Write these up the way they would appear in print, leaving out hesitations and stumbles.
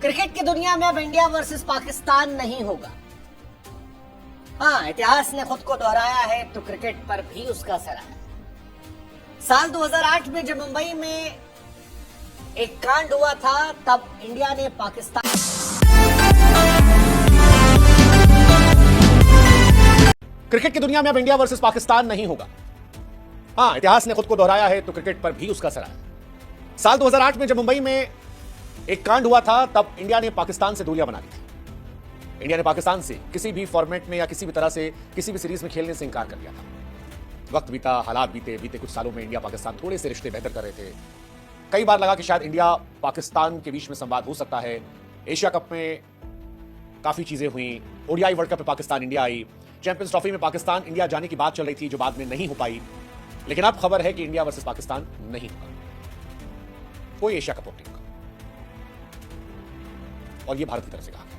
Cricket की दुनिया में अब इंडिया वर्सेस पाकिस्तान नहीं होगा। हाँ, इतिहास ने खुद को दोहराया है तो क्रिकेट पर भी उसका असर आया। साल 2008 में जब मुंबई में एक कांड हुआ था, तब इंडिया ने पाकिस्तान क्रिकेट की दुनिया में अब इंडिया वर्सेस पाकिस्तान नहीं होगा। हाँ, इतिहास ने खुद को दोहराया है तो क्रिकेट पर भी उसका असर आया। साल 2008 में जब मुंबई में एक कांड हुआ था, तब इंडिया ने पाकिस्तान से दूरियां बना ली थी। इंडिया ने पाकिस्तान से किसी भी फॉर्मेट में या किसी भी तरह से किसी भी सीरीज में खेलने से इंकार कर दिया था। वक्त बीता, हालात बीते कुछ सालों में इंडिया पाकिस्तान थोड़े से रिश्ते बेहतर कर रहे थे। कई बार लगा कि शायद इंडिया पाकिस्तान के बीच में संवाद हो सकता है। एशिया कप में काफी चीजें हुई, ओडीआई वर्ल्ड कप में Pakistan India I, champions trophy में पाकिस्तान इंडिया जाने की बात चल रही थी जो बाद में नहीं हो पाई। लेकिन अब खबर है कि इंडिया वर्सेस पाकिस्तान नहीं होगा, कोई एशिया कप नहीं होगा। और यह भारत की तरफ से कहा गया।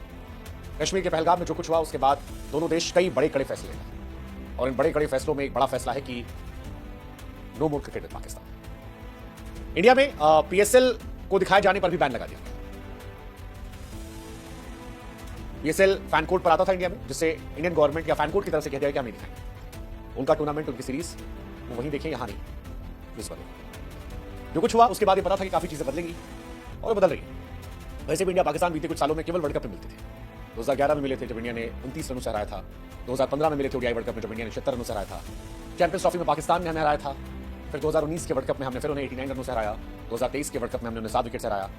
कश्मीर के पहलगाम में जो कुछ हुआ उसके बाद दोनों देश कई बड़े कड़े फैसले लें, और इन बड़े कड़े फैसलों में एक बड़ा फैसला है कि no more cricket with Pakistan. India में पीएसएल को दिखाए जाने पर भी बैन लगा दिया गया। पीएसएल फैन कोड पर आता था इंडिया में, जिससे इंडियन गवर्नमेंट या फैन कोड की तरफ से कह दिया कि हम नहीं दिखाएंगे। उनका टूर्नामेंट, उनकी सीरीज वो वहीं देखें, यहां नहीं। इस जो कुछ हुआ उसके बाद ये पता था कि काफी चीजें बदलेंगी, और बदल रही है। वैसे भी इंडिया पाकिस्तान बीते कुछ सालों में केवल वर्ल्ड कप में मिलते थे। 2011 में मिले थे जब इंडिया ने 29 रनों से हराया था। 2015 में मिले थे ओडीआई वर्ल्ड कप में जब इंडिया ने 76 रनों से हराया था। चैंपियंस ट्रॉफी में पाकिस्तान ने हमें हराया था। फिर 2019 के वर्ल्ड कप में हमने फिर उन्हें 89 रनों से हराया। 2023 के वर्ल्ड कप में हमने उन्हें 7 विकेट से हराया।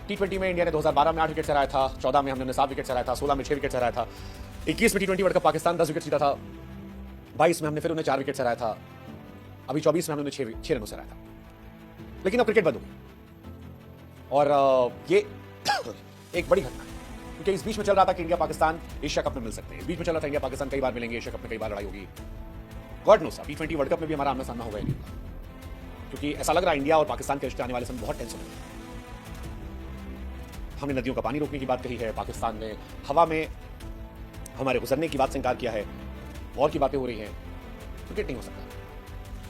T20 में इंडिया ने 2012 में 8 विकेट से हराया था। 14 में हमने उन्हें 7 विकेट से हराया था। 16 में 6 विकेट से हराया था। 21 में T20 world cup Pakistan 10 wicket जीता था। 22 में हमने फिर उन्हें 4 विकेट से हराया था। अभी 24 में हमने उन्हें 6 रनों से हराया था। लेकिन अब क्रिकेट बंद हो गई, और ये एक बड़ी घटना है, क्योंकि इस बीच में चल रहा था कि इंडिया पाकिस्तान एशिया कप में मिल सकते हैं। इस बीच में चल रहा था इंडिया पाकिस्तान कई बार मिलेंगे, एशिया कप में कई बार लड़ाई होगी। God knows T20 world cup में भी हमारा आमना सामना होगा नहीं, क्योंकि ऐसा लग रहा है इंडिया और पाकिस्तान के रिश्ते आने वाले समय बहुत टेंशन है। हमने नदियों का पानी रोकने की बात कही है, पाकिस्तान ने हवा में हमारे गुजरने की बात से इंकार किया है, और की बातें हो रही हैं। क्रिकेट नहीं हो सकता।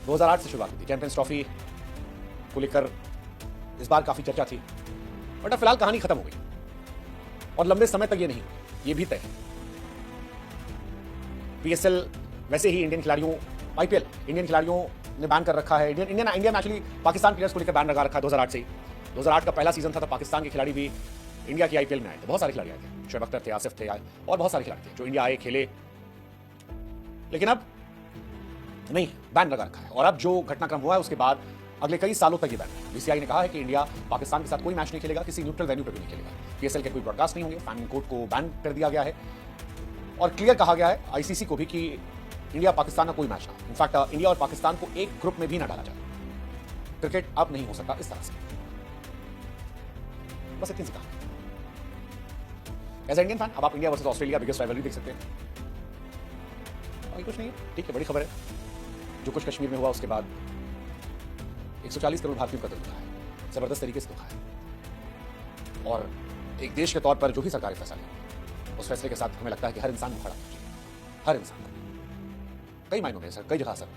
2008 से शुरुआत हुई थी, चैंपियंस ट्रॉफी को लेकर इस बार काफी चर्चा थी, बट अब फिलहाल कहानी खत्म हो गई, और लंबे समय तक ये नहीं, ये भी तय है। पीएसएल वैसे ही इंडियन खिलाड़ियों, आईपीएल इंडियन खिलाड़ियों ने बैन कर रखा है। इंडिया में एक्चुअली पाकिस्तान प्लेयर्स को लेकर बैन लगा रखा है 2008 से ही। 2008 का पहला सीजन था, तो पाकिस्तान के खिलाड़ी भी इंडिया की आईपीएल में आए थे। बहुत सारे खिलाड़ी आए थे, शोएब अख्तर थे, आसिफ थे, और बहुत सारे खिलाड़ी थे जो इंडिया आए, खेले। लेकिन अब नहीं, बैन लगा रखा है। और अब जो घटनाक्रम हुआ है उसके बाद अगले कई सालों तक ये बैन है। बीसीसीआई ने कहा है कि इंडिया पाकिस्तान के साथ कोई मैच नहीं खेलेगा, किसी न्यूट्रल वेन्यू पर भी नहीं खेलेगा। पीएसएल के कोई ब्रॉडकास्ट नहीं होंगे, फैन कोड को बैन कर दिया गया है, और क्लियर कहा गया है आईसीसी को भी कि इंडिया पाकिस्तान का कोई मैच ना, इनफैक्ट इंडिया और पाकिस्तान को एक ग्रुप में भी ना डाला जाए। क्रिकेट अब नहीं हो सकता इस तरह से। बस इतनी सी कहानी। एज इंडियन फैन अब आप India versus Australia biggest rivalry देख सकते हैं, और कुछ नहीं है। ठीक है, बड़ी खबर है जो कुछ कश्मीर में हुआ उसके बाद 140 करोड़ भारतीयों का दिल दुखा है, जबरदस्त तरीके से दुखा है। और एक देश के तौर पर जो भी सरकारी फैसला ले, उस फैसले के साथ हमें लगता है कि हर इंसान को खड़ा होना चाहिए, हर इंसान को, कई मायनों में सर, कई जगह सर।